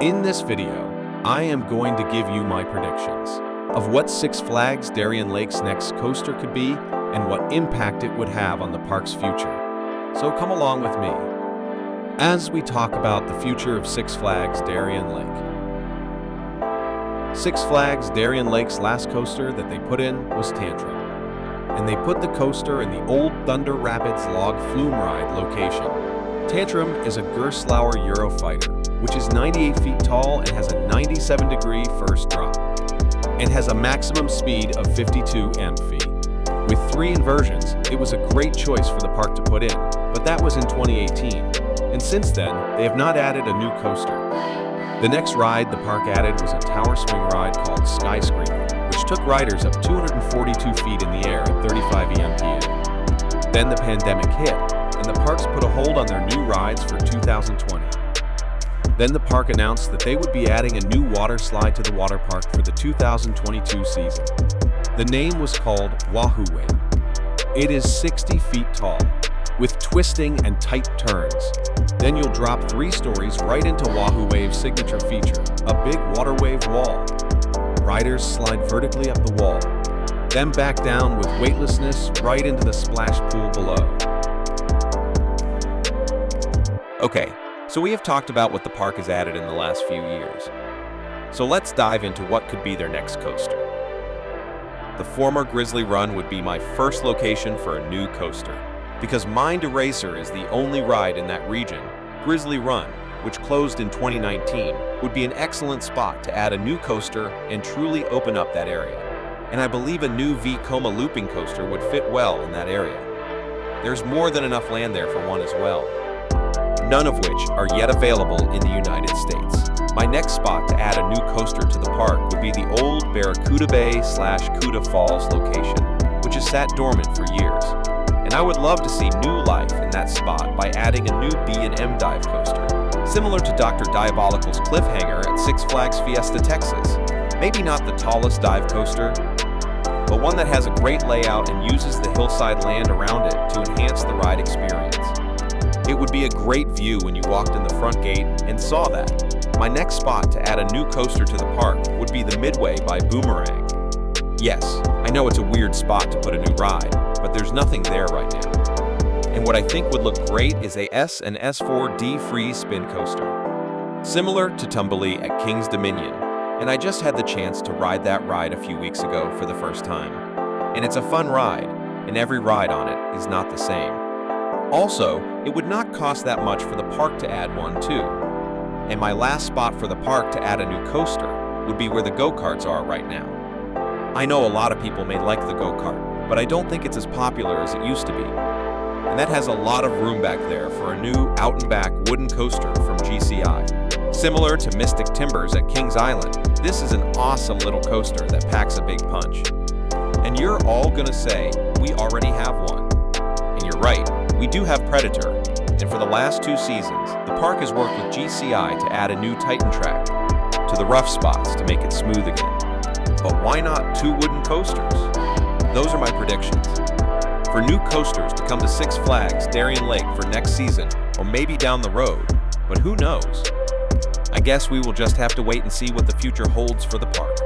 In this video, I am going to give you my predictions of what Six Flags Darien Lakes' next coaster could be and what impact it would have on the park's future. So come along with me as we talk about the future of Six Flags Darien Lake. Six Flags Darien Lake's last coaster that they put in was Tantric, and they put the coaster in the old Thunder Rapids log flume ride location. Tantrum is a Gerstlauer Eurofighter, which is 98 feet tall and has a 97-degree first drop, and has a maximum speed of 52 mph. With 3 inversions, it was a great choice for the park to put in, but that was in 2018, and since then, they have not added a new coaster. The next ride the park added was a tower swing ride called Skyscraper, which took riders up 242 feet in the air at 35 mph. Then the pandemic hit, and the parks put a hold on their new rides for 2020. Then the park announced that they would be adding a new water slide to the water park for the 2022 season. The name was called Wahoo Way. It is 60 feet tall, with twisting and tight turns. Then you'll drop 3 stories right into Wahoo Wave's signature feature, a big water wave wall. Riders slide vertically up the wall, then back down with weightlessness right into the splash pool below. Okay, so we have talked about what the park has added in the last few years. So let's dive into what could be their next coaster. The former Grizzly Run would be my first location for a new coaster, because Mind Eraser is the only ride in that region. Grizzly Run, which closed in 2019, would be an excellent spot to add a new coaster and truly open up that area. And I believe a new Vekoma looping coaster would fit well in that area. There's more than enough land there for one as well, none of which are yet available in the United States. My next spot to add a new coaster to the park would be the old Barracuda Bay / Cuda Falls location, which has sat dormant for years. And I would love to see new life in that spot by adding a new B&M dive coaster, similar to Dr. Diabolical's Cliffhanger at Six Flags Fiesta, Texas. Maybe not the tallest dive coaster, but one that has a great layout and uses the hillside land around it to enhance the ride experience. It would be a great view when you walked in the front gate and saw that. My next spot to add a new coaster to the park would be the Midway by Boomerang. Yes, I know it's a weird spot to put a new ride, but there's nothing there right now. And what I think would look great is a S and S4D free spin coaster, similar to Tumbly at King's Dominion, and I just had the chance to ride that ride a few weeks ago for the first time. And it's a fun ride, and every ride on it is not the same. Also, it would not cost that much for the park to add one too. And my last spot for the park to add a new coaster would be where the go-karts are right now. I know a lot of people may like the go-kart, but I don't think it's as popular as it used to be. And that has a lot of room back there for a new out-and-back wooden coaster from GCI. Similar to Mystic Timbers at Kings Island, this is an awesome little coaster that packs a big punch. And you're all gonna say, we already have one. And you're right. We do have Predator, and for the last 2 seasons, the park has worked with GCI to add a new Titan track to the rough spots to make it smooth again. But why not 2 wooden coasters? Those are my predictions for new coasters to come to Six Flags Darien Lake for next season, or maybe down the road, but who knows? I guess we will just have to wait and see what the future holds for the park.